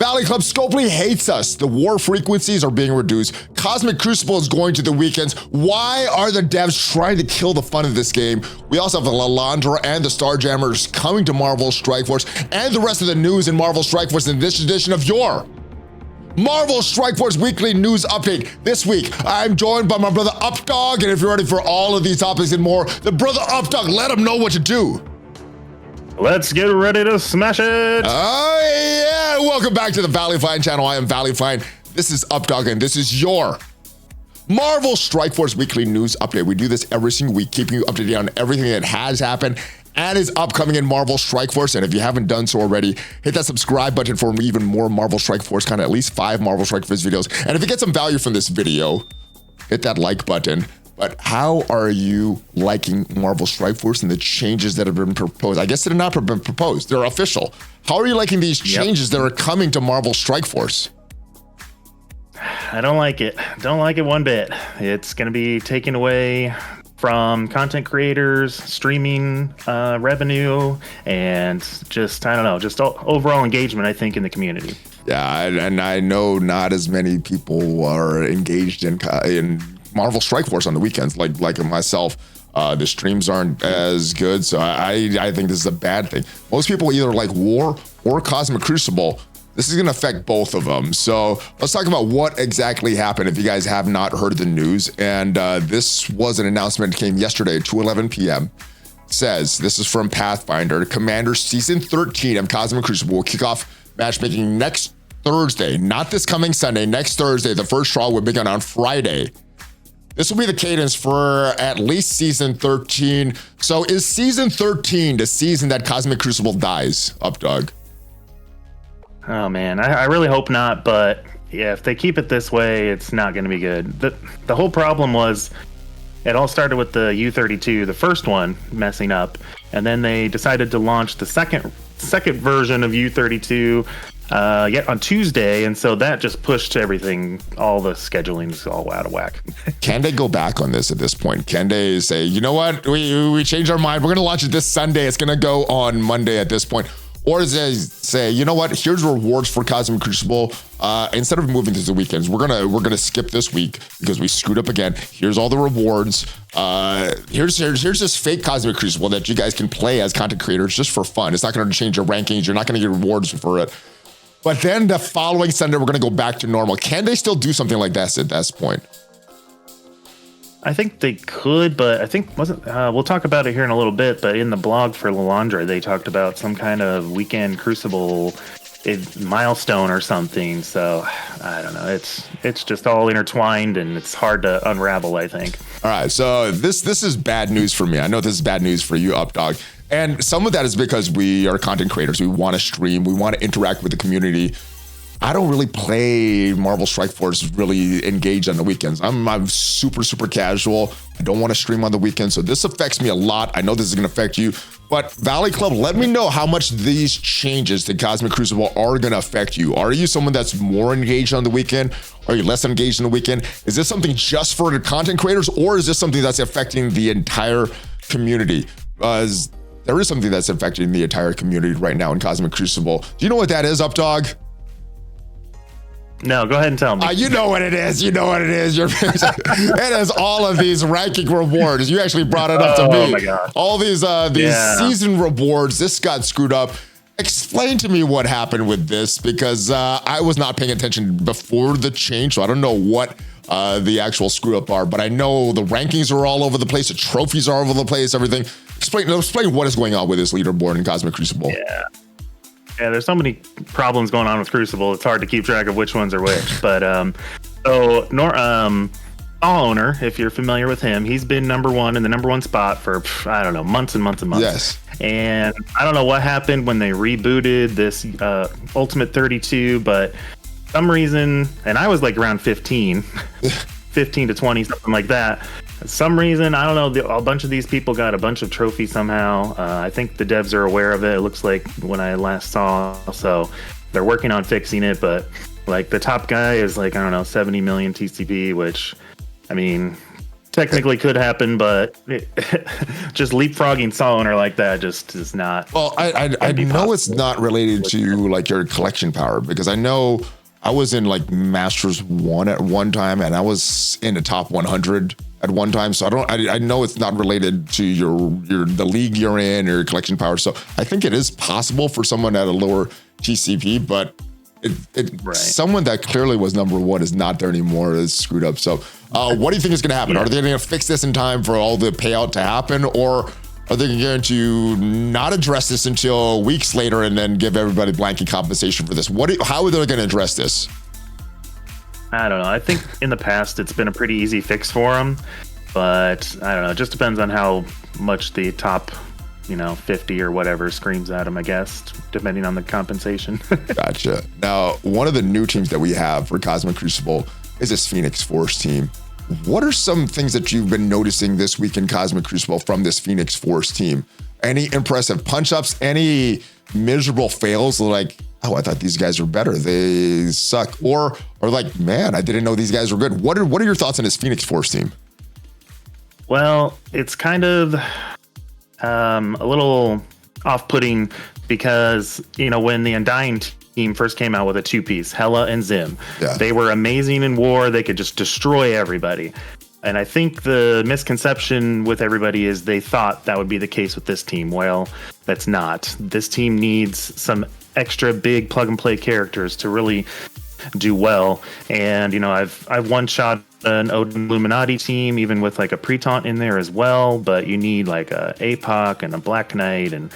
Valley Club Scopely hates us. The war frequencies are being reduced. Cosmic Crucible is going to the weekends. Why are the devs trying to kill the fun of this game? We also have the Lilandra and the Starjammers coming to Marvel Strike Force, and the rest of the news in Marvel Strike Force in this edition of your Marvel Strike Force Weekly News Update. This week, I'm joined by my brother Updog, and if you're ready for all of these topics and more, the brother Updog, let him know what to do. Let's get ready to smash it. Oh yeah, welcome back to the ValleyFlyin channel. I am ValleyFlyin. This is Updog, and this is your Marvel Strike Force Weekly News Update. We do this every single week, keeping you updated on everything that has happened and is upcoming in Marvel Strike Force. And if you haven't done so already, hit that subscribe button for even more Marvel Strike Force content, at least 5 Marvel Strike Force videos. And if you get some value from this video, hit that like button. But how are you liking Marvel Strike Force and the changes that have been proposed? I guess they're not been proposed, they're official. How are you liking these changes that are coming to Marvel Strike Force? I don't like it. Don't like it one bit. It's going to be taken away from content creators, streaming revenue, and just, I don't know, just overall engagement, I think, in the community. Yeah, and I know not as many people are engaged in Marvel Strike Force on the weekends, like myself. The streams aren't as good, so I think this is a bad thing. Most people either like War or Cosmic Crucible. This is going to affect both of them. So let's talk about what exactly happened if you guys have not heard the news. And this was an announcement that came yesterday at 2:11 p.m. It says, this is from Pathfinder, Commander Season 13 of Cosmic Crucible will kick off matchmaking next Thursday, not this coming Sunday, next Thursday. The first trial will begin on Friday. This will be the cadence for at least Season 13. So is Season 13 the season that Cosmic Crucible dies, Updog? Oh man, I really hope not, but yeah, if they keep it this way, it's not going to be good. The whole problem was, it all started with the U-32, the first one, messing up, and then they decided to launch the second version of U-32 yet on Tuesday, and so that just pushed everything. All the scheduling's all out of whack. Can they go back on this at this point? Can they say, you know what, we changed our mind, we're going to launch it this Sunday, it's going to go on Monday at this point? Or does they say, you know what, here's rewards for Cosmic Crucible. Instead of moving to the weekends, we're gonna skip this week because we screwed up again. Here's all the rewards. Here's this fake Cosmic Crucible that you guys can play as content creators just for fun. It's not gonna change your rankings. You're not gonna get rewards for it. But then the following Sunday, we're gonna go back to normal. Can they still do something like that at this point? I think they could, but I think we'll talk about it here in a little bit, but in the blog for Lilandra, they talked about some kind of weekend Crucible milestone or something. So I don't know. It's just all intertwined and it's hard to unravel, I think. All right. So this is bad news for me. I know this is bad news for you, Updog. And some of that is because we are content creators. We want to stream. We want to interact with the community. I don't really play Marvel Strike Force really engaged on the weekends. I'm super casual. I don't want to stream on the weekends, so this affects me a lot. I know this is going to affect you, but Valley Club, let me know how much these changes to Cosmic Crucible are going to affect you. Are you someone that's more engaged on the weekend? Are you less engaged on the weekend? Is this something just for the content creators, or is this something that's affecting the entire community? There is something that's affecting the entire community right now in Cosmic Crucible. Do you know what that is, Updog? No, go ahead and tell me. You know what it is. You know what it is. It is all of these ranking rewards. You actually brought it up to me. Oh my God. All these season rewards. This got screwed up. Explain to me what happened with this, because I was not paying attention before the change, so I don't know what the actual screw up are. But I know the rankings are all over the place. The trophies are all over the place. Everything. Explain what is going on with this leaderboard in Cosmic Crucible. Yeah, there's so many problems going on with Crucible. It's hard to keep track of which ones are which. But Owner, if you're familiar with him, he's been number one in the number one spot for, I don't know, months and months and months. Yes. And I don't know what happened when they rebooted this Ultimate 32, but for some reason, and I was like around 15, 15 to 20, something like that. For some reason, I don't know, a bunch of these people got a bunch of trophies somehow. I think the devs are aware of it. It looks like when I last saw, so they're working on fixing it. But like the top guy is like, I don't know, 70 million TCP, which, I mean, technically could happen, but just leapfrogging Soloner like that just is not. Well, I know it's not related to like your collection power, because I know I was in like Masters 1 at one time, and I was in the top 100 at one time. So I know it's not related to the league you're in or your collection power. So I think it is possible for someone at a lower TCP, but someone that clearly was number 1 is not there anymore, is screwed up. So what do you think is going to happen? Are they going to fix this in time for all the payout to happen, or are they going to not address this until weeks later and then give everybody blanket compensation for this? How are they going to address this? I don't know. I think in the past it's been a pretty easy fix for them, but I don't know. It just depends on how much the top, 50 or whatever screams at them, I guess, depending on the compensation. Gotcha. Now, one of the new teams that we have for Cosmic Crucible is this Phoenix Force team. What are some things that you've been noticing this week in Cosmic Crucible from this Phoenix Force team? Any impressive punch-ups? Any miserable fails? Like, oh, I thought these guys were better, they suck. Or like, man, I didn't know these guys were good. What are your thoughts on this Phoenix Force team? Well, it's kind of a little off-putting because, when the Undying team first came out with a 2-piece, Hela and Zim, they were amazing in war. They could just destroy everybody. And I think the misconception with everybody is they thought that would be the case with this team. Well, that's not. This team needs some extra big plug-and-play characters to really do well. And, I've one-shot an Odin Illuminati team, even with like a Pretaunt in there as well, but you need like a APOC and a Black Knight, and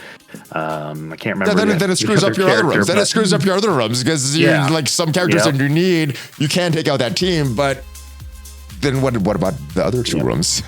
I can't remember. Then it screws up your other rooms. Then it screws up your other rooms, because you like some characters that you need, you can take out that team, but then what about the other two rooms?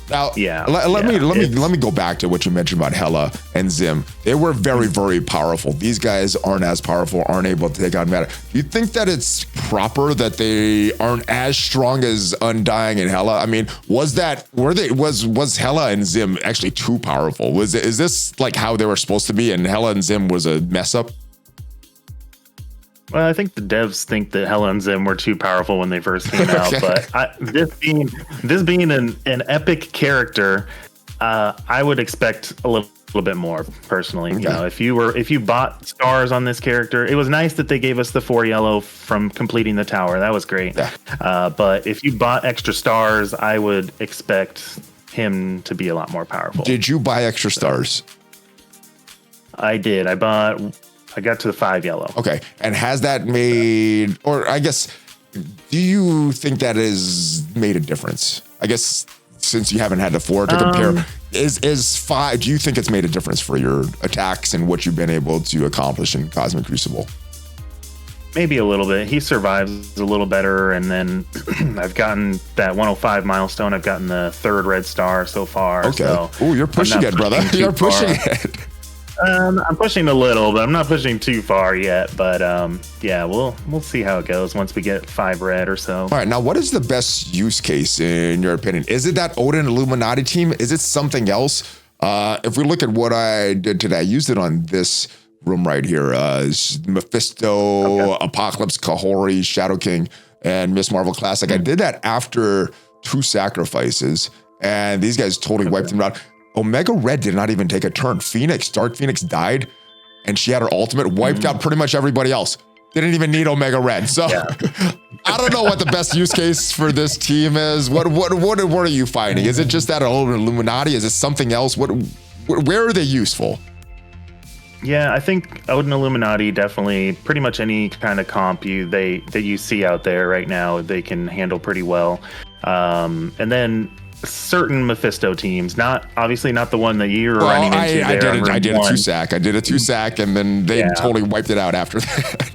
Now, let me go back to what you mentioned about Hela and Zim. They were very, very powerful. These guys aren't as powerful, aren't able to take on meta. Do you think that it's proper that they aren't as strong as Undying and Hela? I mean, was Hela and Zim actually too powerful? Is this like how they were supposed to be, and Hela and Zim was a mess up? Well, I think the devs think that Hela and Zim were too powerful when they first came out, but this being an epic character, I would expect a little bit more personally. Okay. If you bought stars on this character, it was nice that they gave us the 4 yellow from completing the tower. That was great. Yeah. But if you bought extra stars, I would expect him to be a lot more powerful. Did you buy extra stars? I did. I got to the 5 yellow. Okay. And has that made, or I guess, do you think that has made a difference? I guess since you haven't had the 4 to compare, is 5, do you think it's made a difference for your attacks and what you've been able to accomplish in Cosmic Crucible? Maybe a little bit. He survives a little better, and then I've gotten that 105 milestone. I've gotten the 3rd red star so far. Okay. So you're pushing it, brother. You're pushing it. I'm pushing a little, but I'm not pushing too far yet. But we'll see how it goes once we get 5 red or so. All right, now what is the best use case in your opinion? Is it that Odin Illuminati team? Is it something else? If we look at what I did today, I used it on this room right here. Mephisto, Apocalypse, Kahori, Shadow King, and Miss Marvel Classic. I did that after 2 sacrifices, and these guys totally wiped them out. Omega Red did not even take a turn. Dark Phoenix died, and she had her ultimate, wiped out pretty much everybody else. Didn't even need Omega Red. So I don't know what the best use case for this team is. What are you finding? Is it just that Illuminati? Is it something else? Where are they useful? Yeah, I think Odin Illuminati definitely, pretty much any kind of comp that you see out there right now, they can handle pretty well. And then certain Mephisto teams, obviously not the one that you're running into. I did a 2-sack. I did a 2-sack, and then they totally wiped it out after that.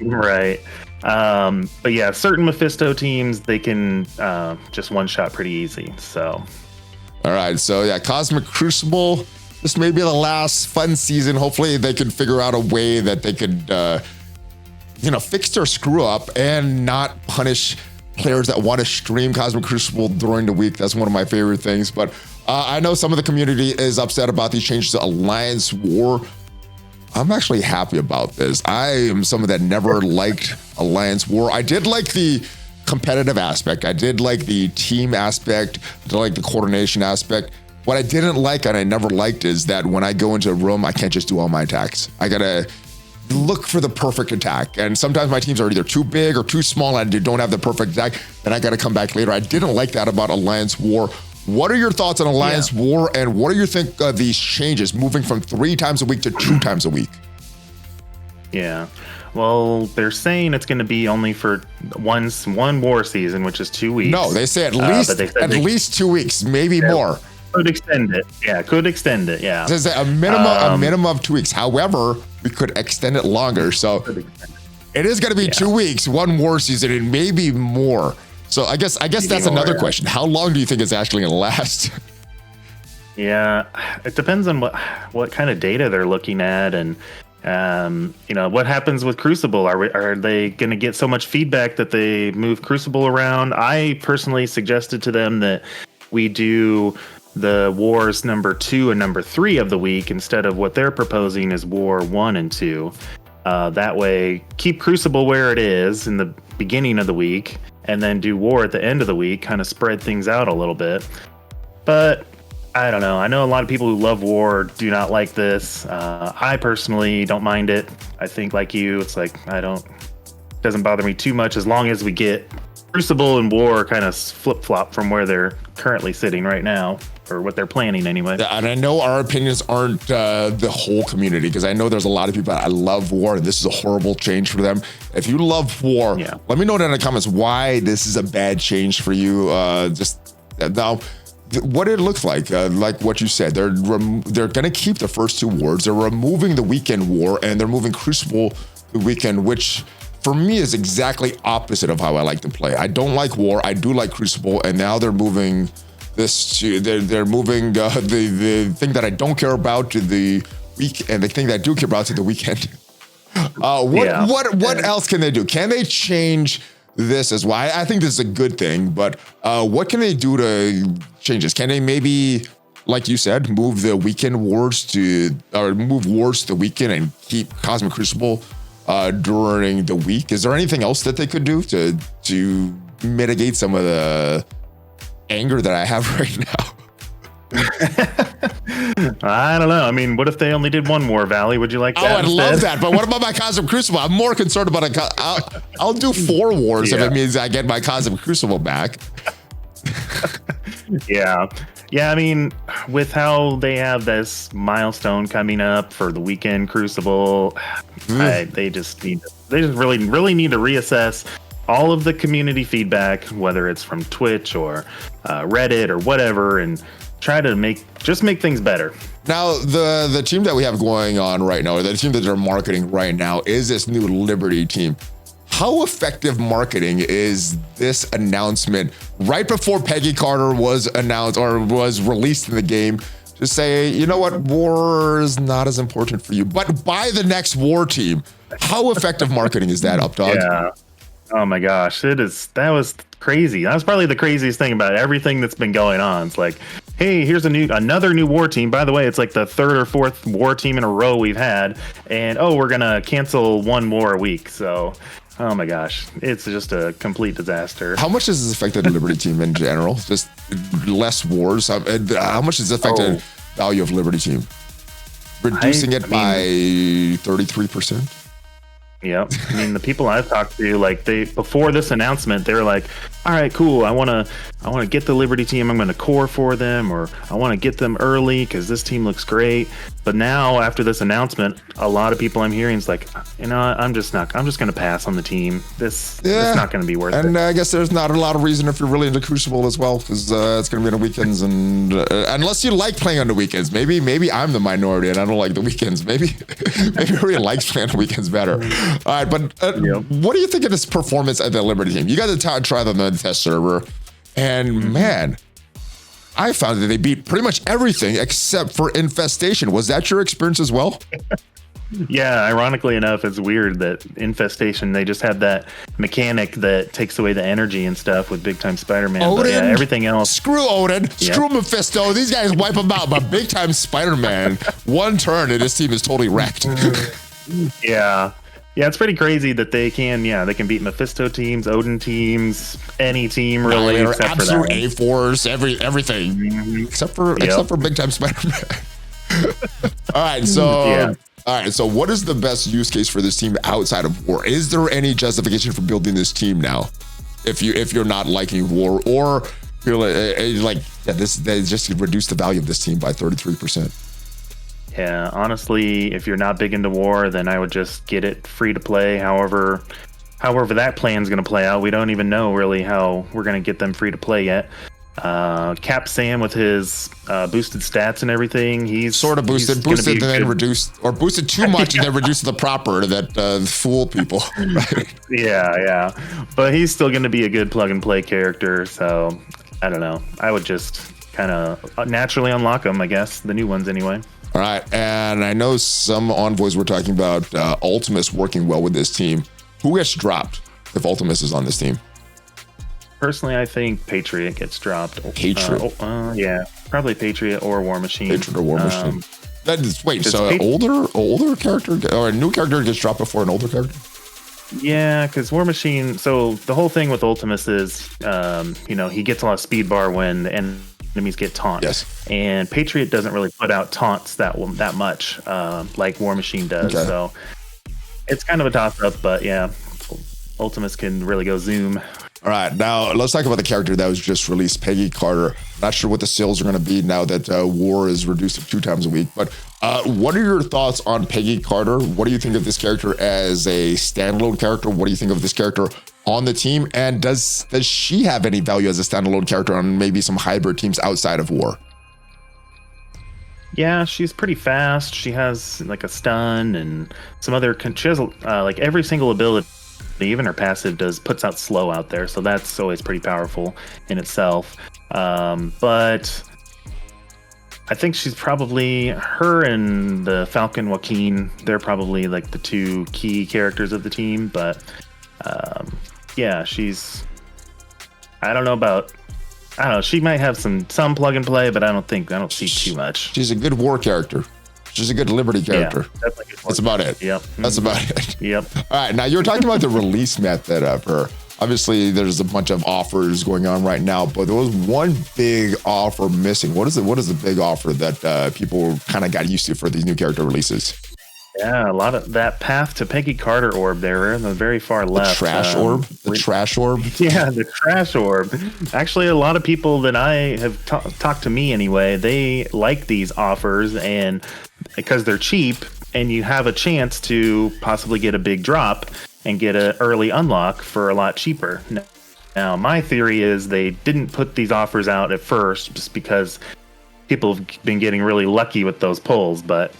Right. But yeah, certain Mephisto teams, they can just one-shot pretty easy. So. All right. So yeah, Cosmic Crucible, this may be the last fun season. Hopefully they could figure out a way that they could, fix their screw up and not punish players that want to stream Cosmic Crucible during the week. That's one of my favorite things. But I know some of the community is upset about these changes to Alliance War. I'm actually happy about this. I am someone that never liked Alliance War. I did like the competitive aspect. I did like the team aspect. I did like the coordination aspect. What I didn't like and I never liked is that when I go into a room, I can't just do all my attacks. I gotta look for the perfect attack. And sometimes my teams are either too big or too small and don't have the perfect attack. Then I gotta come back later. I didn't like that about Alliance War. What are your thoughts on Alliance War, and what do you think of these changes moving from 3 times a week to 2 times a week? Yeah. Well, they're saying it's going to be only for one war season, which is 2 weeks. No, they say at least 2 weeks, maybe more. Could extend it. Yeah, could extend it. Yeah. It says a minimum of 2 weeks. However, we could extend it longer. So it is going to be 2 weeks, 1 war season, and maybe more. So I guess that's another question. How long do you think it's actually going to last? Yeah, it depends on what kind of data they're looking at, and what happens with Crucible. Are they going to get so much feedback that they move Crucible around? I personally suggested to them that we do the wars number 2 and number 3 of the week instead of what they're proposing is war 1 and 2. That way, keep Crucible where it is in the beginning of the week, and then do war at the end of the week, kind of spread things out a little bit. But I don't know. I know a lot of people who love war do not like this. I personally don't mind it. I think like you, it's like, it doesn't bother me too much as long as we get Crucible and war kind of flip-flop from where they're currently sitting right now, or what they're planning anyway. And I know our opinions aren't the whole community, because I know there's a lot of people that love war, and this is a horrible change for them. If you love war, let me know down in the comments why this is a bad change for you. Now, what it looks like what you said, they're going to keep the first 2 wars. They're removing the weekend war, and they're moving Crucible the weekend, which for me is exactly opposite of how I like to play. I don't like war. I do like Crucible, and now they're moving this to they're moving the thing that I don't care about to the week, and the thing that I do care about to the weekend. What else can they do? Can they change this as well? I think this is a good thing, but what can they do to change this? Can they maybe, like you said, move the weekend wars move wars to the weekend and keep Cosmic Crucible during the week? Is there anything else that they could do to mitigate some of the anger that I have right now? I don't know. I mean, what if they only did 1 war, Valley? Would you like that? Oh, I'd love that. But what about my Cosmic Crucible? I'm more concerned about I'll do 4 wars if it means I get my Cosmic Crucible back. Yeah, I mean, with how they have this milestone coming up for the weekend Crucible, they just really need to reassess all of the community feedback, whether it's from Twitch or Reddit or whatever, and try to make things better. Now, the team that we have going on right now, or the team that they're marketing right now, is this new Liberty team. How effective marketing is this announcement right before Peggy Carter was announced or was released in the game to say, you know what, war is not as important for you, but buy the next war team? How effective marketing is that, Updog? Yeah. Oh my gosh, that was crazy. That was probably the craziest thing about everything that's been going on. It's like, hey, here's another new war team. By the way, it's like the 3rd or 4th war team in a row we've had, and we're gonna cancel 1 war a week. So, oh my gosh, it's just a complete disaster. How much has this affected the Liberty team in general? Just less wars. How much has it affected value of Liberty team? Reducing it by 33%. Yep. I mean, the people I've talked to, like before this announcement, they were like, all right, cool. I want to get the Liberty team. I'm going to core for them, or I want to get them early because this team looks great. But now after this announcement, a lot of people I'm hearing is like, I'm just going to pass on the team. It's not going to be worth it. And I guess there's not a lot of reason if you're really into Crucible as well, because it's going to be on the weekends. And unless you like playing on the weekends, maybe I'm the minority and I don't like the weekends. Maybe everybody likes playing on the weekends better. All right, but what do you think of this performance at the Liberty team? You got to try them on the test server, and man, I found that they beat pretty much everything except for Infestation. Was that your experience as well? Yeah, ironically enough, it's weird that Infestation, they just have that mechanic that takes away the energy and stuff with Big Time Spider-Man. Odin, but yeah, everything else. Screw Odin, screw Mephisto. These guys wipe them out. But Big Time Spider-Man, 1 turn and his team is totally wrecked. Yeah, it's pretty crazy that they can beat Mephisto teams, Odin teams, any team really, except for that A-Force, everything, except for Big Time Spider-Man. All right, so what is the best use case for this team outside of war? Is there any justification for building this team now? If you're not liking war, or you're like they just reduced the value of this team by 33%. Yeah, honestly, if you're not big into war, then I would just get it free to play. However that plan's going to play out, we don't even know really how we're going to get them free to play yet. Cap Sam with his boosted stats and everything, he's sort of boosted and then reduced, or boosted too much and then reduced the proper that fool people. Right? Yeah, but he's still going to be a good plug and play character. So I don't know. I would just kind of naturally unlock him, I guess, the new ones anyway. All right, and I know some envoys were talking about Ultimus working well with this team. Who gets dropped if Ultimus is on this team? Personally, I think Patriot gets dropped. Patriot? Yeah, probably Patriot or War Machine. Patriot or War Machine. So older character or a new character gets dropped before an older character? Yeah, because War Machine. So the whole thing with Ultimus is, he gets a lot of speed bar when the enemies get taunts. Yes. And Patriot doesn't really put out taunts that much, like War Machine does. Okay. So it's kind of a toss up, but yeah, Ultimus can really go zoom. All right, now let's talk about the character that was just released, Peggy Carter. Not sure what the sales are going to be now that war is reduced to 2 times a week. But what are your thoughts on Peggy Carter? What do you think of this character as a standalone character? What do you think of this character on the team? And does she have any value as a standalone character on maybe some hybrid teams outside of war? Yeah, she's pretty fast. She has like a stun and some other. She has like every single ability. Even her passive puts out slow out there, so that's always pretty powerful in itself. But I think she's probably, her and the Falcon Joaquin, they're probably like the 2 key characters of the team. But yeah, I don't know, she might have some plug and play, but I don't see too much. She's a good war character. She's a good Liberty character. Yeah, that's about it. Yep. That's about it. Yep. All right. Now, you were talking about the release method of her. Obviously, there's a bunch of offers going on right now, but there was one big offer missing. What is the big offer that people kind of got used to for these new character releases? Yeah, a lot of that path to Peggy Carter orb there in the very far left. Trash orb? The trash orb? Yeah, the trash orb. Actually, a lot of people that I have talked to me anyway, they like these offers, and because they're cheap and you have a chance to possibly get a big drop and get an early unlock for a lot cheaper. Now, my theory is they didn't put these offers out at first just because people have been getting really lucky with those pulls, but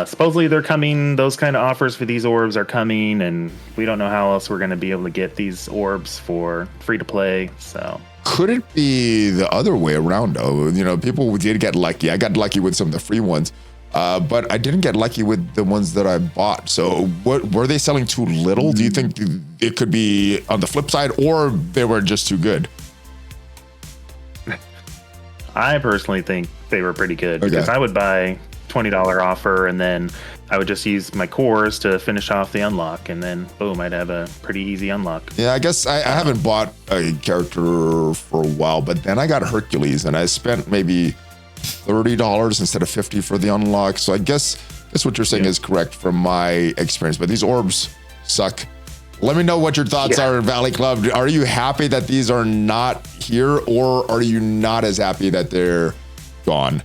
supposedly they're coming. Those kind of offers for these orbs are coming, and we don't know how else we're going to be able to get these orbs for free to play. So could it be the other way around though? People did get lucky. I got lucky with some of the free ones, but I didn't get lucky with the ones that I bought. So what were they selling too little? Do you think it could be on the flip side, or they were just too good? I personally think they were pretty good because I would buy $20 offer, and then I would just use my cores to finish off the unlock, and then boom, I'd have a pretty easy unlock. Yeah, I guess I haven't bought a character for a while, but then I got Hercules, and I spent maybe $30 instead of $50 for the unlock. So I guess what you're saying is correct from my experience, but these orbs suck. Let me know what your thoughts are, Valley Club. Are you happy that these are not here, or are you not as happy that they're gone?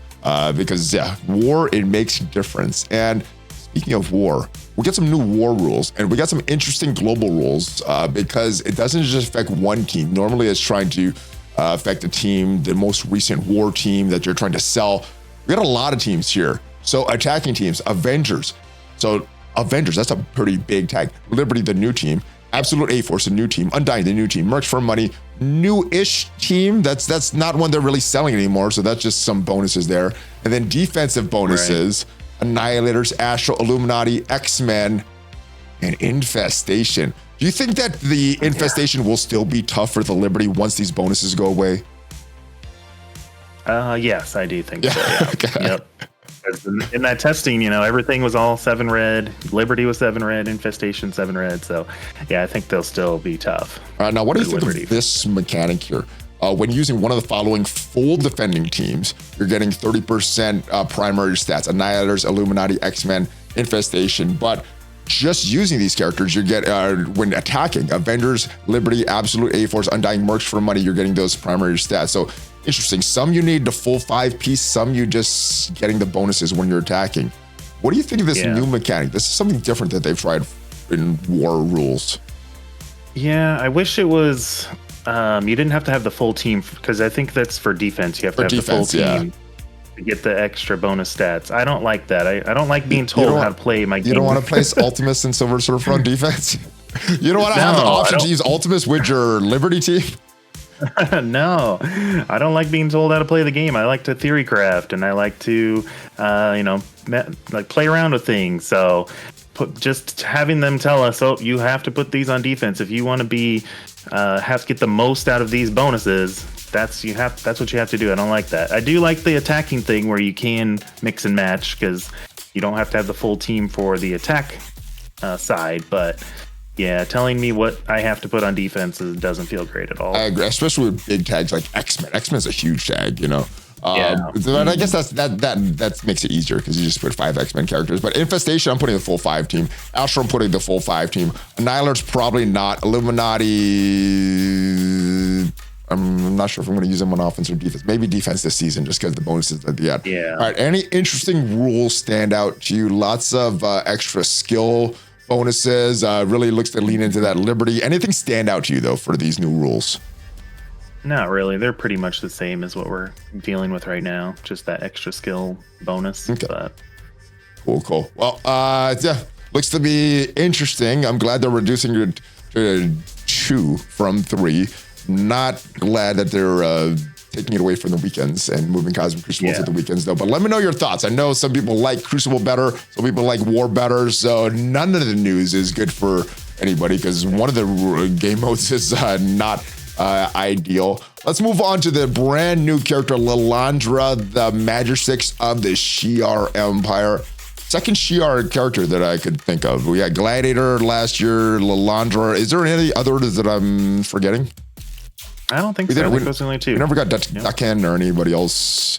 Because war, it makes a difference. And speaking of war, we got some new war rules, and we got some interesting global rules because it doesn't just affect one team. Normally it's trying to affect a team, the most recent war team that you're trying to sell. We got a lot of teams here. So attacking teams, Avengers. So Avengers, that's a pretty big tag. Liberty, the new team. Absolute A-Force, a new team. Undying, the new team. Merch for Money, new-ish team. That's not one they're really selling anymore, so that's just some bonuses there. And then defensive bonuses, Annihilators, Astro, Illuminati, X-Men, and Infestation. Do you think that the Infestation will still be tough for the Liberty once these bonuses go away? Yes, I do think so. Yeah. Okay. Yep. In that testing, everything was all 7 red. Liberty was 7 red. Infestation 7 red. So, yeah, I think they'll still be tough. All right, now what do you think of this mechanic here? When using one of the following full defending teams, you're getting 30% primary stats: Annihilators, Illuminati, X-Men, Infestation. But just using these characters, you get when attacking Avengers, Liberty, Absolute, A-Force, Undying Mercs for money, you're getting those primary stats. So interesting. Some you need the full 5-piece, some you just getting the bonuses when you're attacking. What do you think of this new mechanic? This is something different that they've tried in war rules. Yeah, I wish it was. You didn't have to have the full team, because I think that's for defense. You have to have the full team to get the extra bonus stats. I don't like that. I don't like being told how to play my game. You don't want to place Ultimus and Silver Surfer on defense? You don't want to have the option to use Ultimus with your Liberty team? No, I don't like being told how to play the game. I like to theory craft, and I like to, play around with things. So just having them tell us, you have to put these on defense if you want to be have to get the most out of these bonuses. That's what you have to do. I don't like that. I do like the attacking thing where you can mix and match, because you don't have to have the full team for the attack side. But yeah, telling me what I have to put on defense doesn't feel great at all. I agree, especially with big tags like X-Men. X-Men's a huge tag, But I guess that makes it easier, because you just put 5 X-Men characters. But Infestation, I'm putting the full 5 team. Astro, I'm putting the full 5 team. Annihilator's probably not. Illuminati, I'm not sure if I'm going to use them on offense or defense. Maybe defense this season, just because the bonuses at the end. Yeah. All right. Any interesting rules stand out to you? Lots of extra skill bonuses. Really looks to lean into that Liberty. Anything stand out to you, though, for these new rules? Not really. They're pretty much the same as what we're dealing with right now. Just that extra skill bonus. Okay. Cool. Well, looks to be interesting. I'm glad they're reducing it to 2 from 3. Not glad that they're taking it away from the weekends and moving Cosmic Crucible to the weekends, though. But let me know your thoughts. I know some people like Crucible better. Some people like War better. So none of the news is good for anybody, because one of the game modes is not ideal. Let's move on to the brand new character, Lilandra, the Magistix of the Shi'ar Empire. Second Shi'ar character that I could think of. We had Gladiator last year, Lilandra. Is there any others that I'm forgetting? I don't think so. I think those are only 2. We never got Dakan or anybody else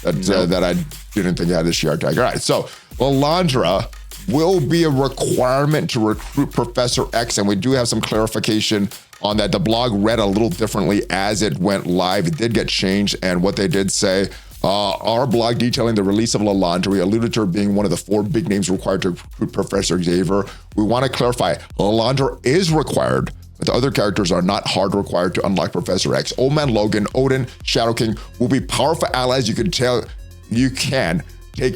that I didn't think had the Shi'ar tag. All right, so Lilandra will be a requirement to recruit Professor X, and we do have some clarification on that. The blog read a little differently as it went live. It did get changed, and what they did say, our blog detailing the release of Lilandra, we alluded to her being one of the 4 big names required to recruit Professor Xavier. We want to clarify, Lilandra is required, but the other characters are not hard required to unlock Professor X. Old Man Logan, Odin, Shadow King will be powerful allies you can take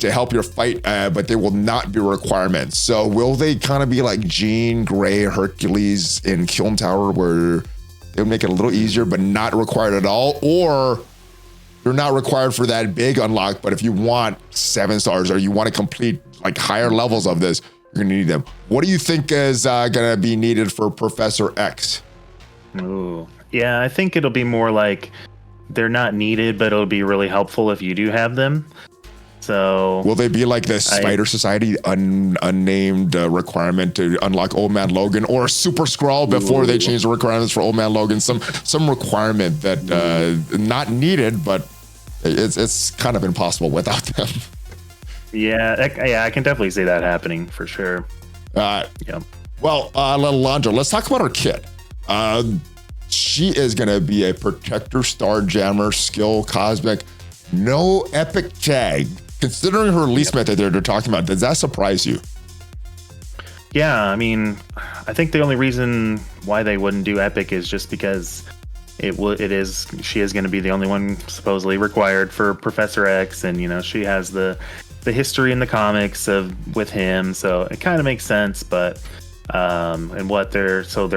to help your fight, but they will not be requirements. So will they kind of be like Jean Grey, Hercules in Kiln Tower, where they would make it a little easier but not required at all? Or you're not required for that big unlock, but if you want 7 stars or you want to complete like higher levels of this, you're gonna need them. What do you think is gonna be needed for Professor X? Ooh, yeah, I think it'll be more like they're not needed, but it'll be really helpful if you do have them. So will they be like the Spider Society unnamed requirement to unlock Old Man Logan, or Super Skrull before they change the requirements for Old Man Logan? Some requirement that not needed, but it's kind of impossible without them. Yeah, I can definitely see that happening for sure. Well, Lilandra, let's talk about her kit. She is going to be a Protector, Starjammer, Skill, Cosmic, no Epic tag. Considering her release method they're talking about, does that surprise you? Yeah, I mean, I think the only reason why they wouldn't do Epic is just because she is going to be the only one supposedly required for Professor X, and she has the history in the comics with him, so it kind of makes sense. But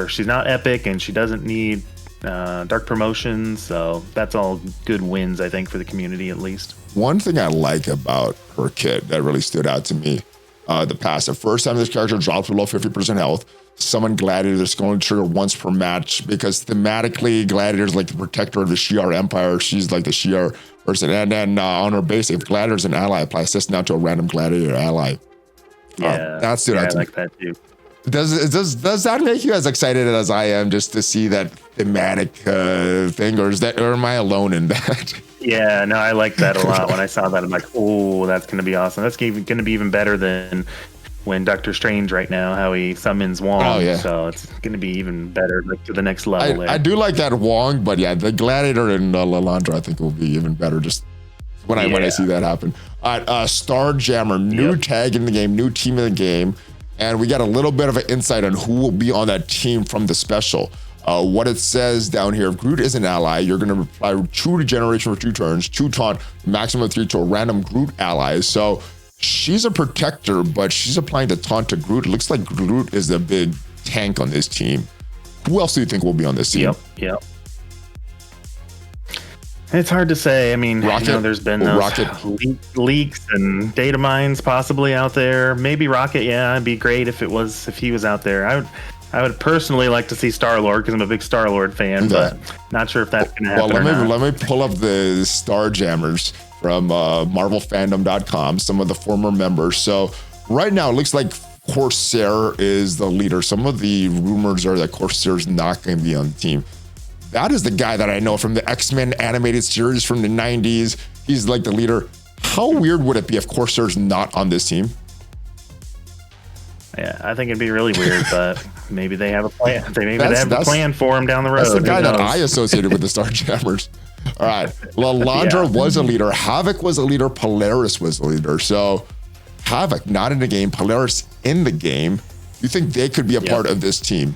she's not Epic, and she doesn't need Dark Promotions, so that's all good wins, I think, for the community at least. One thing I like about her kit that really stood out to me, the first time this character drops below 50% health, summon Gladiators going to trigger once per match because thematically Gladiator's like the protector of the Shi'ar Empire. She's like the Shi'ar person. And then on her base, if Gladiator's an ally, apply assist now to a random Gladiator ally. That's it. I like that too. Does that make you as excited as I am just to see that thematic thing, or am I alone in that? Yeah, no, I like that a lot. When I saw that, I'm like, oh, that's going to be awesome. That's going to be even better than when Doctor Strange right now, how he summons Wong. Oh, yeah. So it's going to be even better, like to the next level. I do like that Wong, but yeah, the Gladiator and Lilandra I think will be even better just when I see that happen. Starjammer, new tag in the game, new team in the game. And we got a little bit of an insight on who will be on that team from the special. What it says down here, if Groot is an ally, you're going to apply True Regeneration for 2 turns, 2 taunt, maximum of 3 to a random Groot ally. So she's a protector, but she's applying the taunt to Groot. It looks like Groot is the big tank on this team. Who else do you think will be on this team? Yep. It's hard to say. I mean, there's been those leaks and data mines possibly out there. Maybe Rocket. Yeah, it'd be great if he was out there. I would personally like to see Star-Lord because I'm a big Star-Lord fan, but not sure if that's going to happen. Well, let me pull up the StarJammers from MarvelFandom.com, some of the former members. So right now it looks like Corsair is the leader. Some of the rumors are that Corsair is not going to be on the team. That is the guy that I know from the X-Men animated series from the 90s. He's like the leader. How weird would it be if Corsair's not on this team? Yeah, I think it'd be really weird, but maybe they have a plan. They have a plan for him down the road. That's the guy that I associated with the StarJammers. All right. Lilandra was a leader. Havoc was a leader. Polaris was a leader. So Havoc not in the game. Polaris in the game. You think they could be a part of this team?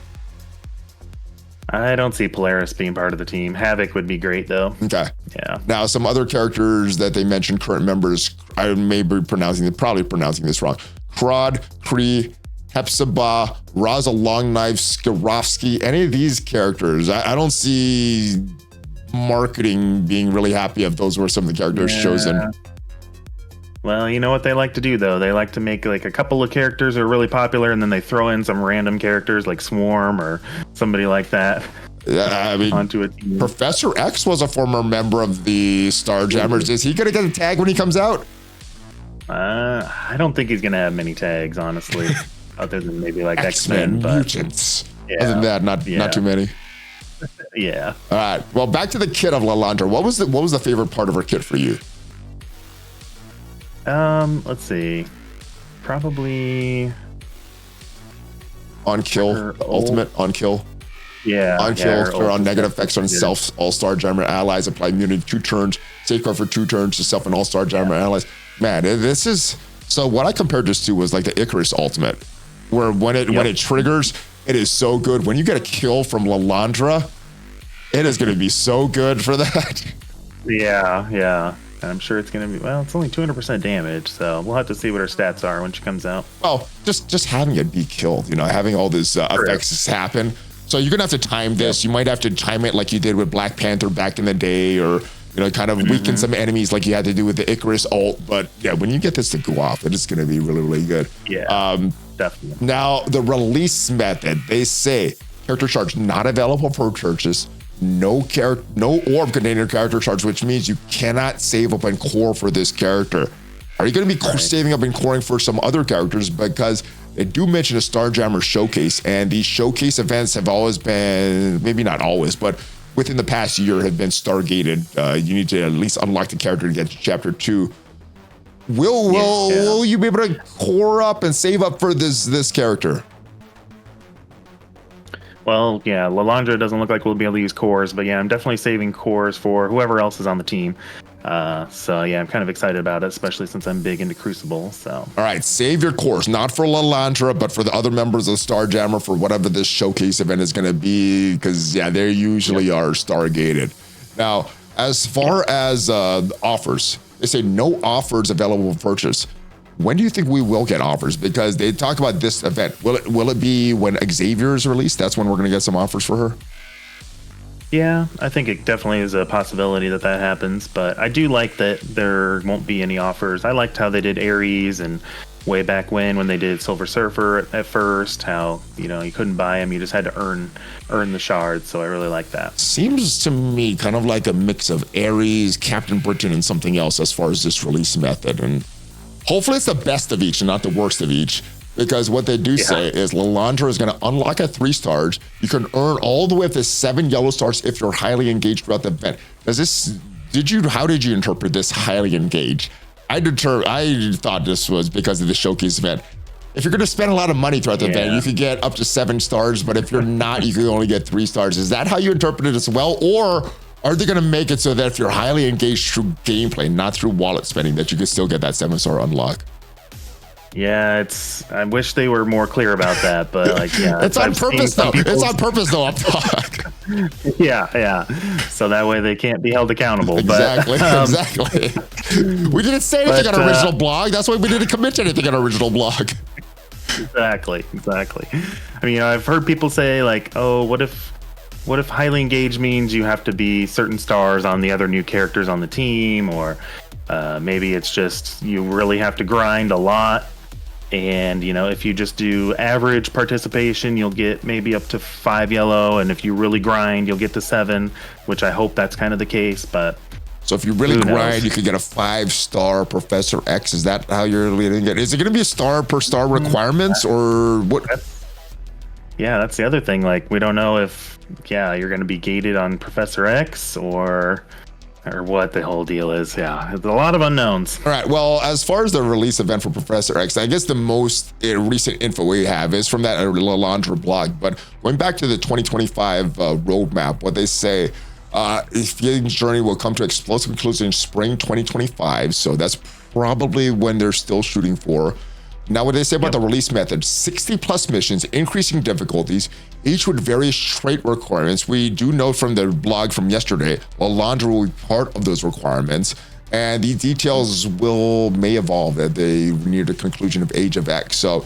I don't see Polaris being part of the team. Havoc would be great, though. Okay. Yeah. Now, some other characters that they mentioned, current members, I may be probably pronouncing this wrong. Krod, Kree, Hepzibah, Raza Longknife, Skarovsky, any of these characters, I don't see marketing being really happy if those were some of the characters chosen. Well, you know what they like to do, though? They like to make like a couple of characters that are really popular, and then they throw in some random characters like Swarm or somebody like that. Yeah, I mean, onto a team. Professor X was a former member of the Starjammers. Is he going to get a tag when he comes out? I don't think he's going to have many tags, honestly, other than maybe like X-Men mutants. Other than that, not too many. Yeah. All right. Well, back to the kit of Lilandra. What was the favorite part of her kit for you? Let's see. Probably on kill, ultimate on kill. Yeah. On kill, clear on negative effects on self, all Starjammer allies, apply immunity 2 turns, safeguard for 2 turns to self and all Starjammer allies. Man, this is so what I compared this to was like the Icarus ultimate, where when it triggers, it is so good. When you get a kill from Lilandra, it is gonna be so good for that. Yeah. I'm sure it's going to be, it's only 200% damage, so we'll have to see what her stats are when she comes out. Well, just having it be killed, having all these effects happen. So you're going to have to time this. You might have to time it like you did with Black Panther back in the day, or, kind of weaken some enemies like you had to do with the Icarus ult. But yeah, when you get this to go off, it is going to be really, really good. Yeah, definitely. Now, the release method, they say character charge not available for purchase. No orb containing character charge, which means you cannot save up and core for this character. Are you going to be saving up and coring for some other characters? Because they do mention a Starjammer showcase, and these showcase events have always been, maybe not always, but within the past year have been Stargated. You need to at least unlock the character to get to chapter 2. Will you be able to core up and save up for this character? Well, yeah, Lilandra doesn't look like we'll be able to use cores, but yeah, I'm definitely saving cores for whoever else is on the team. So yeah, I'm kind of excited about it, especially since I'm big into Crucible. So all right, save your cores, not for Lilandra, but for the other members of Starjammer for whatever this showcase event is going to be, because they usually are Stargated. Now, as far as offers, they say no offers available for purchase. When do you think we will get offers? Because they talk about this event. Will it be when Xavier is released? That's when we're going to get some offers for her? Yeah, I think it definitely is a possibility that happens. But I do like that there won't be any offers. I liked how they did Ares and way back when they did Silver Surfer at first, how, you know, you couldn't buy them, you just had to earn the shards. So I really like that. Seems to me kind of like a mix of Ares, Captain Britain, and something else as far as this release method. And hopefully it's the best of each and not the worst of each, because what they do say is Lilandra is going to unlock at 3 stars. You can earn all the way up to 7 yellow stars if you're highly engaged throughout the event. How did you interpret this highly engaged? I thought this was because of the showcase event. If you're going to spend a lot of money throughout the event, you could get up to 7 stars, but if you're not, you can only get 3 stars. Is that how you interpret it as well? Or are they going to make it so that if you're highly engaged through gameplay, not through wallet spending, that you can still get that 7-star unlock? Yeah, I wish they were more clear about that, but like, yeah. It's on purpose though. It's on purpose though, Updog. Yeah. So that way they can't be held accountable. Exactly. We didn't say anything on our original blog. That's why we didn't commit to anything on our original blog. Exactly. I mean, I've heard people say like, oh, what if highly engaged means you have to be certain stars on the other new characters on the team, or maybe it's just you really have to grind a lot. And, you know, if you just do average participation, you'll get maybe up to 5 yellow. And if you really grind, you'll get to 7, which I hope that's kind of the case. But so if you really grind, you could get a 5-star Professor X. Is that how you're leading it? Is it going to be a star per star requirements or what? That's the other thing. Like, we don't know if, you're going to be gated on Professor X or what the whole deal is. Yeah, it's a lot of unknowns. All right, well, as far as the release event for Professor X, I guess the most recent info we have is from that Lilandra blog. But going back to the 2025 roadmap, what they say, Feeling's journey will come to explosive conclusion in spring 2025. So that's probably when they're still shooting for. Now, what they say about the release method, 60 plus missions, increasing difficulties, each with various trait requirements. We do know from the blog from yesterday, Lilandra will be part of those requirements, and the details may evolve as they near the conclusion of Age of X. So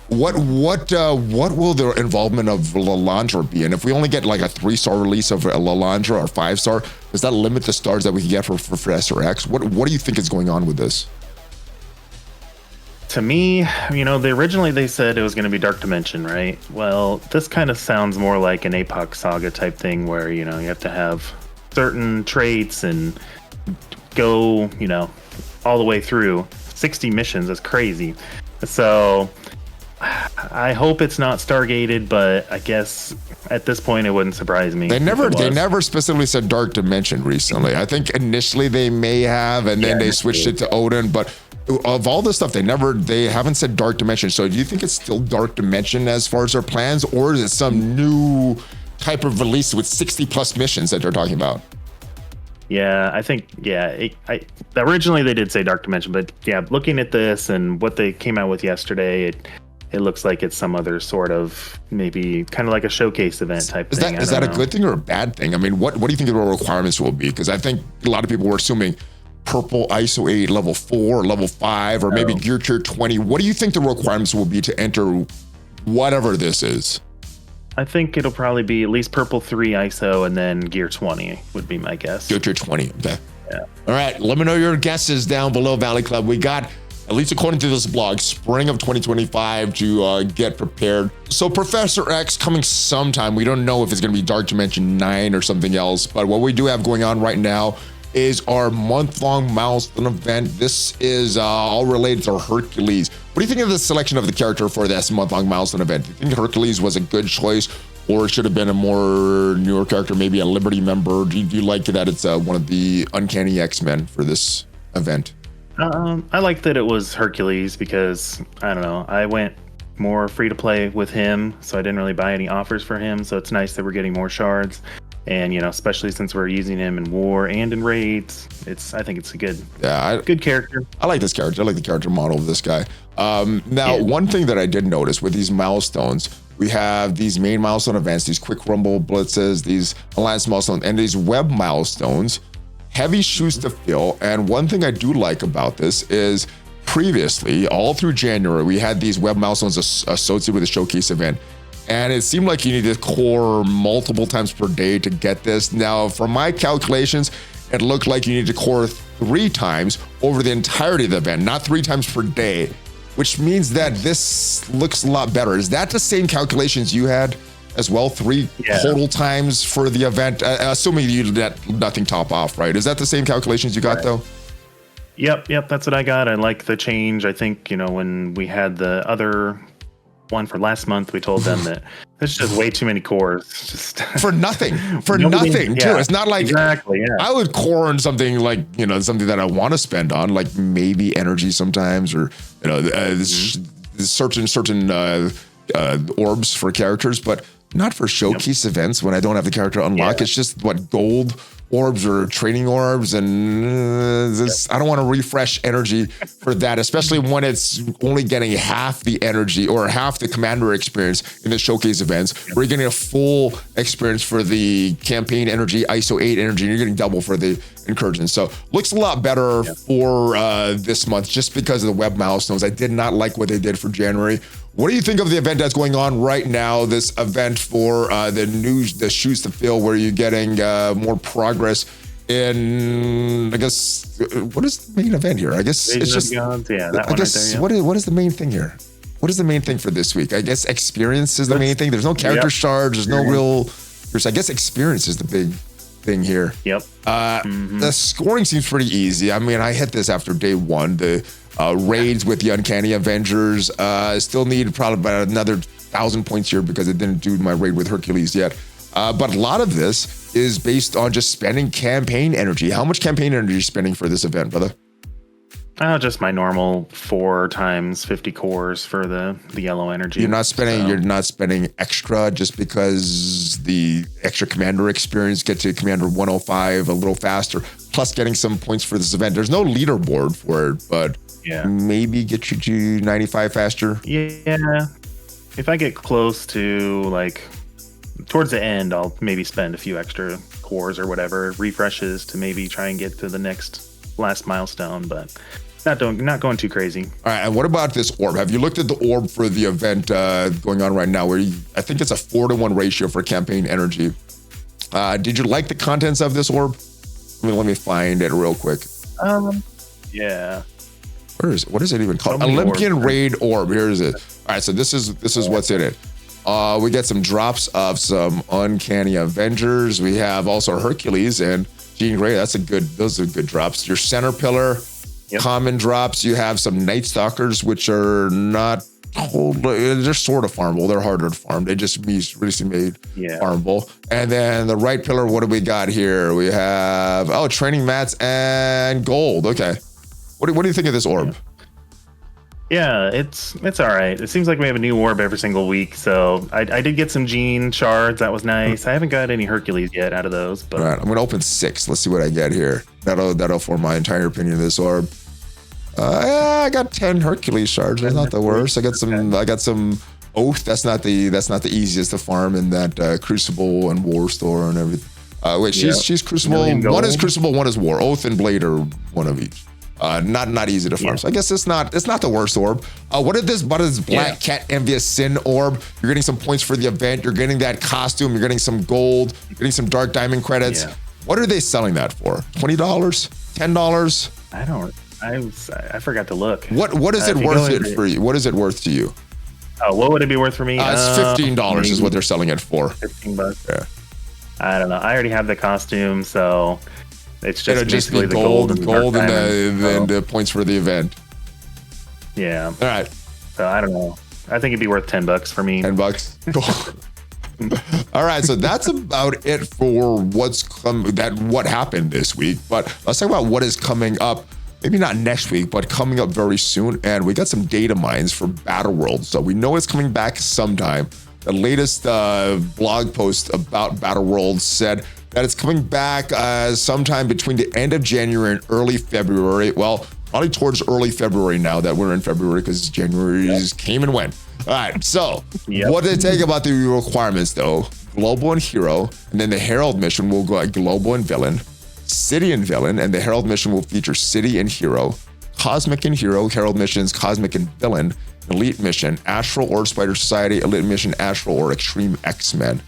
what will the involvement of Lilandra be? And if we only get like a 3-star release of Lilandra or 5-star, does that limit the stars that we can get for Professor X? What do you think is going on with this? To me, you know, originally they said it was going to be Dark Dimension, right? Well, this kind of sounds more like an Apoc Saga type thing where, you know, you have to have certain traits and go, you know, all the way through. 60 missions is crazy. So I hope it's not Stargated, but I guess at this point it wouldn't surprise me. They never specifically said Dark Dimension recently. I think initially they may have, and then they switched it to Odin, but of all this stuff, they haven't said Dark Dimension. So do you think it's still Dark Dimension as far as their plans, or is it some new type of release with 60 plus missions that they're talking about? Yeah, I think, originally they did say Dark Dimension, but looking at this and what they came out with yesterday, it looks like it's some other sort of, maybe kind of like a showcase event type thing. Is that a good thing or a bad thing? I mean, what do you think the requirements will be? Because I think a lot of people were assuming purple ISO 8 level 4, level 5, or maybe gear tier 20. What do you think the requirements will be to enter whatever this is? I think it'll probably be at least purple 3 ISO and then gear 20 would be my guess. Gear tier 20, okay. Yeah. All right, let me know your guesses down below, Valley Club. We got, at least according to this blog, spring of 2025 to get prepared. So Professor X coming sometime. We don't know if it's going to be Dark Dimension 9 or something else, but what we do have going on right now is our month-long milestone event. This is all related to Hercules. What do you think of the selection of the character for this month-long milestone event? Do you think Hercules was a good choice, or it should have been a more newer character, maybe a Liberty member? Do you like that it's one of the Uncanny X-Men for this event? I like that it was Hercules because, I don't know, I went more free to play with him, so I didn't really buy any offers for him, so it's nice that we're getting more shards. And, you know, especially since we're using him in war and in raids, I think it's a good character. I like this character. I like the character model of this guy. One thing that I did notice with these milestones, we have these main milestone events, these quick rumble blitzes, these alliance milestones, and these web milestones, heavy shoes to fill. And one thing I do like about this is previously, all through January, we had these web milestones associated with the showcase event. And it seemed like you needed to core multiple times per day to get this. Now, from my calculations, it looked like you need to core 3 times over the entirety of the event, not 3 times per day. which means that this looks a lot better. Is that the same calculations you had as well? 3 total times for the event, assuming you let nothing top off, right? Is that the same calculations you got though? Yep, that's what I got. I like the change. I think, when we had the other one for last month, we told them that there's just way too many cores. Just for nothing. Too. It's not like I would core on something like, something that I want to spend on, like maybe energy sometimes, or certain orbs for characters, but not for showcase events when I don't have the character unlock. It's just gold orbs or training orbs, and I don't want to refresh energy for that, especially when it's only getting half the energy or half the commander experience in the showcase events. We're getting a full experience for the campaign energy, ISO 8 energy, and you're getting double for the incursion. So looks a lot better for this month just because of the web milestones. I did not like what they did for January. What do you think of the event that's going on right now? This event for the shoes to fill, where you're getting more progress in, I guess, what is the main event here? I guess it's just, what is the main thing here? What is the main thing for this week? I guess experience is the main thing. There's no character charge. There's no real, I guess experience is the big thing here. The scoring seems pretty easy. I mean, I hit this after day 1. The raids with the Uncanny Avengers still need probably about another 1,000 points here because I didn't do my raid with Hercules yet. But a lot of this is based on just spending campaign energy. How much campaign energy are you spending for this event, brother? Just my normal 4 times 50 cores for the yellow energy. You're not spending extra just because the extra commander experience, get to Commander 105 a little faster, plus getting some points for this event. There's no leaderboard for it, but maybe get you to 95 faster. Yeah. If I get close to towards the end, I'll maybe spend a few extra cores or whatever, refreshes to maybe try and get to the last milestone, but not going too crazy. All right, and what about this orb? Have you looked at the orb for the event going on right now, where I think it's a 4-to-1 ratio for campaign energy? Did you like the contents of this orb? Let me find it real quick. What is it even called? Olympian raid orb. Here is it. All right, so this is what's in it. We get some drops of some Uncanny Avengers. We have also Hercules and Jean Grey. Those are good drops. Your center pillar, common drops. You have some Night Stalkers, which are not they're sort of farmable. They're harder to farm. They just recently made farmable. And then the right pillar, what do we got here? We have training mats and gold. Okay. What do you think of this orb? Yeah, it's all right. It seems like we have a new orb every single week. So I did get some Gene shards. That was nice. I haven't got any Hercules yet out of those. But all right, I'm gonna open 6. Let's see what I get here. That'll form my entire opinion of this orb. I got 10 Hercules shards. That's not the worst. I got some Oath. That's not the easiest to farm in that Crucible and War store and everything. She's Crucible. One is Crucible, one is War. Oath and Blade are one of each. Not easy to farm. So I guess it's not the worst orb. What is this Black Cat Envious Sin orb? You're getting some points for the event. You're getting that costume. You're getting some gold. You're getting some Dark Diamond credits. What are they selling that for? $20? $10? I forgot to look. What is it worth it for you? What is it worth to you? What would it be worth for me? It's $15 is what they're selling it for. $15. Yeah. I don't know. I already have the costume, so it's just basically the gold and the points for the event. Yeah. All right. So I don't know. I think it'd be worth $10 for me. $10. Cool. All right, so that's about it for what happened this week. But let's talk about what is coming up. Maybe not next week, but coming up very soon. And we got some data mines for Battleworld. So we know it's coming back sometime. The latest blog post about Battleworld said that it's coming back sometime between the end of January and early February. Well, probably towards early February now that we're in February, because January came and went. All right, so what did it take about the requirements though? Global and Hero, and then the Herald mission will go at Global and Villain. City and Villain, and the Herald mission will feature City and Hero. Cosmic and Hero, Herald missions, Cosmic and Villain. Elite mission, Astral or Spider Society. Elite mission, Astral or Extreme X-Men.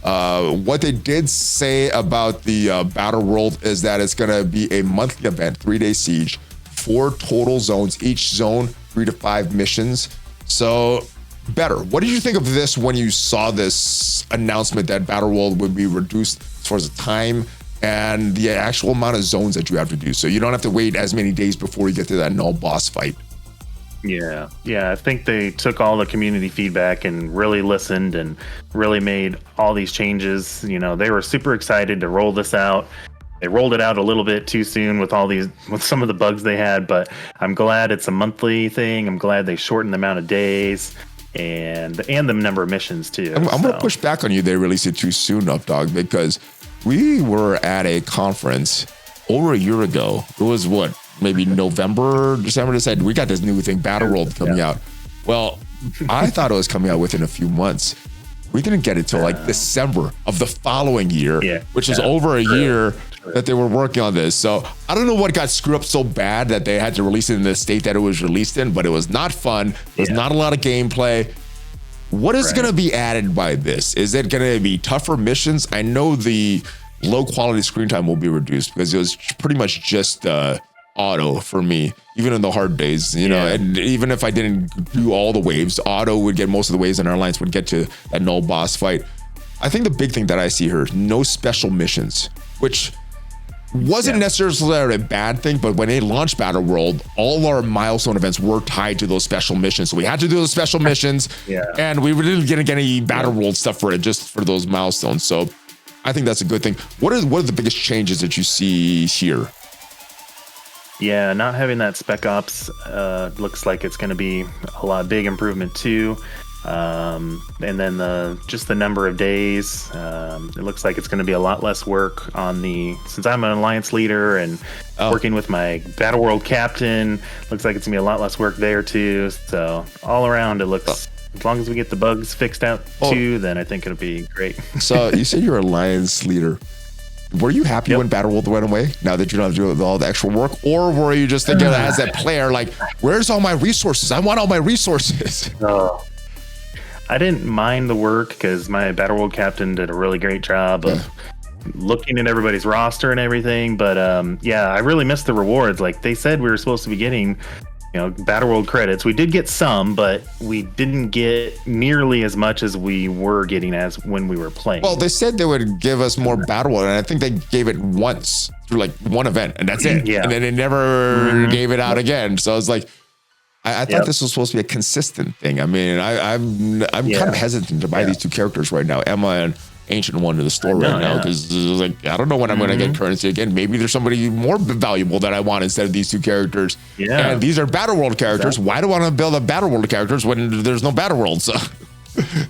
What they did say about the Battle World is that it's going to be a monthly event, 3-day siege, 4 total zones. Each zone 3 to 5 missions. So better. What did you think of this when you saw this announcement that Battleworld would be reduced as far as the time and the actual amount of zones that you have to do? So you don't have to wait as many days before you get to that null boss fight. Yeah. I think they took all the community feedback and really listened and really made all these changes. You know, they were super excited to roll this out. They rolled it out a little bit too soon with some of the bugs they had, but I'm glad it's a monthly thing. I'm glad they shortened the amount of days and the number of missions too. I'm going to push back on you. They released it too soon, Updog, because we were at a conference over a year ago. It was what, maybe November, December. They said we got this new thing, Battleworld, coming out. Well, I thought it was coming out within a few months. We didn't get it till like December of the following year, which is over a year that they were working on this. So I don't know what got screwed up so bad that they had to release it in the state that it was released in, but it was not fun. There's not a lot of gameplay. What is going to be added by this? Is it going to be tougher missions? I know the low quality screen time will be reduced because it was pretty much just auto for me, even in the hard days, you know, and even if I didn't do all the waves, auto would get most of the waves and our alliance would get to that null boss fight. I think the big thing that I see here is no special missions, which wasn't necessarily a bad thing, but when they launched Battleworld, all our milestone events were tied to those special missions. So we had to do those special missions and we didn't get any Battleworld stuff for it, just for those milestones. So I think that's a good thing. What are the biggest changes that you see here? Yeah, not having that Spec Ops looks like it's going to be a big improvement too. And then just the number of days, it looks like it's going to be a lot less work since I'm an alliance leader and working with my Battleworld captain, looks like it's gonna be a lot less work there too. So all around it looks, as long as we get the bugs fixed out too, then I think it'll be great. So you said you're alliance leader. Were you happy when Battleworld went away, now that you don't have to do all the extra work? Or were you just thinking as a player, like, where's all my resources? I want all my resources. I didn't mind the work because my Battleworld captain did a really great job of looking at everybody's roster and everything. But I really missed the rewards. Like they said we were supposed to be getting, Battleworld credits. We did get some, but we didn't get nearly as much as we were getting as when we were playing. Well, they said they would give us more Battleworld, and I think they gave it once through like one event, and that's it. And then they never gave it out again. So I was like, I thought this was supposed to be a consistent thing. I mean, I'm kind of hesitant to buy these two characters right now, Emma and Ancient One, to the store right now, because like I don't know when I'm going to get currency again. Maybe there's somebody more valuable that I want instead of these two characters. And these are Battleworld characters. Why do I want to build a Battleworld characters when there's no Battleworld? So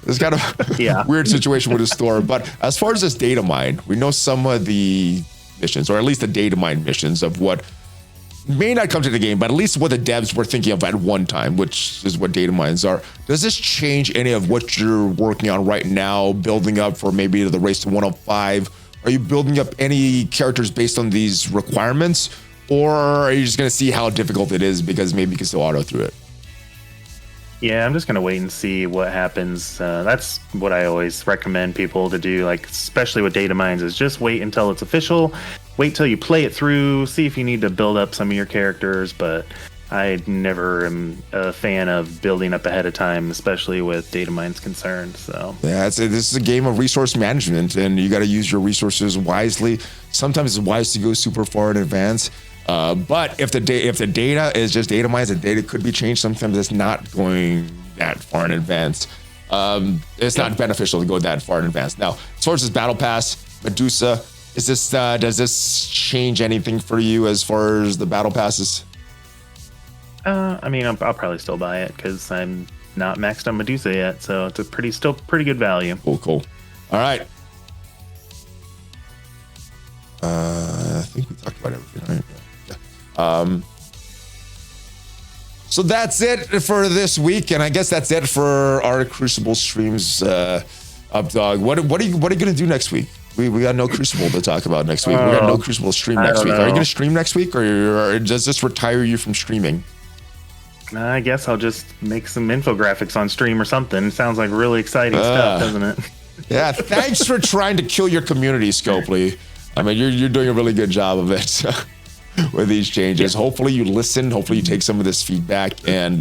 it's kind of a weird situation with the store. But as far as this data mine, we know some of the missions, or at least the data mine missions of what may not come to the game, but at least what the devs were thinking of at one time, which is what data mines are. Does this change any of what you're working on right now, building up for maybe the race to 105? Are you building up any characters based on these requirements, or are you just going to see how difficult it is because maybe you can still auto through it? Yeah, I'm just going to wait and see what happens. That's what I always recommend people to do, like especially with data mines, is just wait until it's official. Wait till you play it through, see if you need to build up some of your characters, but I never am a fan of building up ahead of time, especially with data mines concerned. So this is a game of resource management, and you got to use your resources wisely. Sometimes it's wise to go super far in advance, but if the data is just data mines, the data could be changed. Sometimes it's not going that far in advance. It's not beneficial to go that far in advance. Now, as far as this battle pass, Medusa, does this change anything for you as far as the battle passes? I mean, I'll probably still buy it because I'm not maxed on Medusa yet, so it's still pretty good value. Cool. All right. I think we talked about everything, right? Yeah. So that's it for this week, and I guess that's it for our Crucible streams. Updog, what are you going to do next week? We got no Crucible to talk about next week. We got no Crucible stream next week. Are you going to stream next week, or does this retire you from streaming? I guess I'll just make some infographics on stream or something. It sounds like really exciting stuff, doesn't it? Yeah, thanks for trying to kill your community, Scopely. I mean, you're doing a really good job of it. with these changes. Hopefully you listen. Hopefully you take some of this feedback, and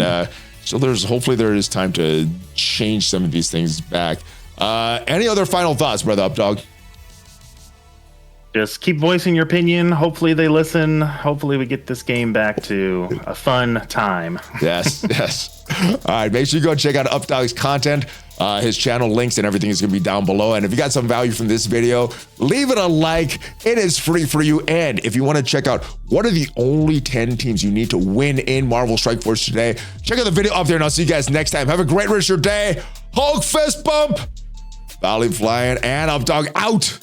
so hopefully there is time to change some of these things back. Any other final thoughts, brother Updog? Just keep voicing your opinion. Hopefully they listen. Hopefully we get this game back to a fun time. Yes, yes. All right, make sure you go check out Updog's content. His channel links and everything is going to be down below. And if you got some value from this video, leave it a like. It is free for you. And if you want to check out what are the only 10 teams you need to win in Marvel Strike Force today, check out the video up there, and I'll see you guys next time. Have a great rest of your day. Hulk fist bump. ValleyFlyin and Updog out.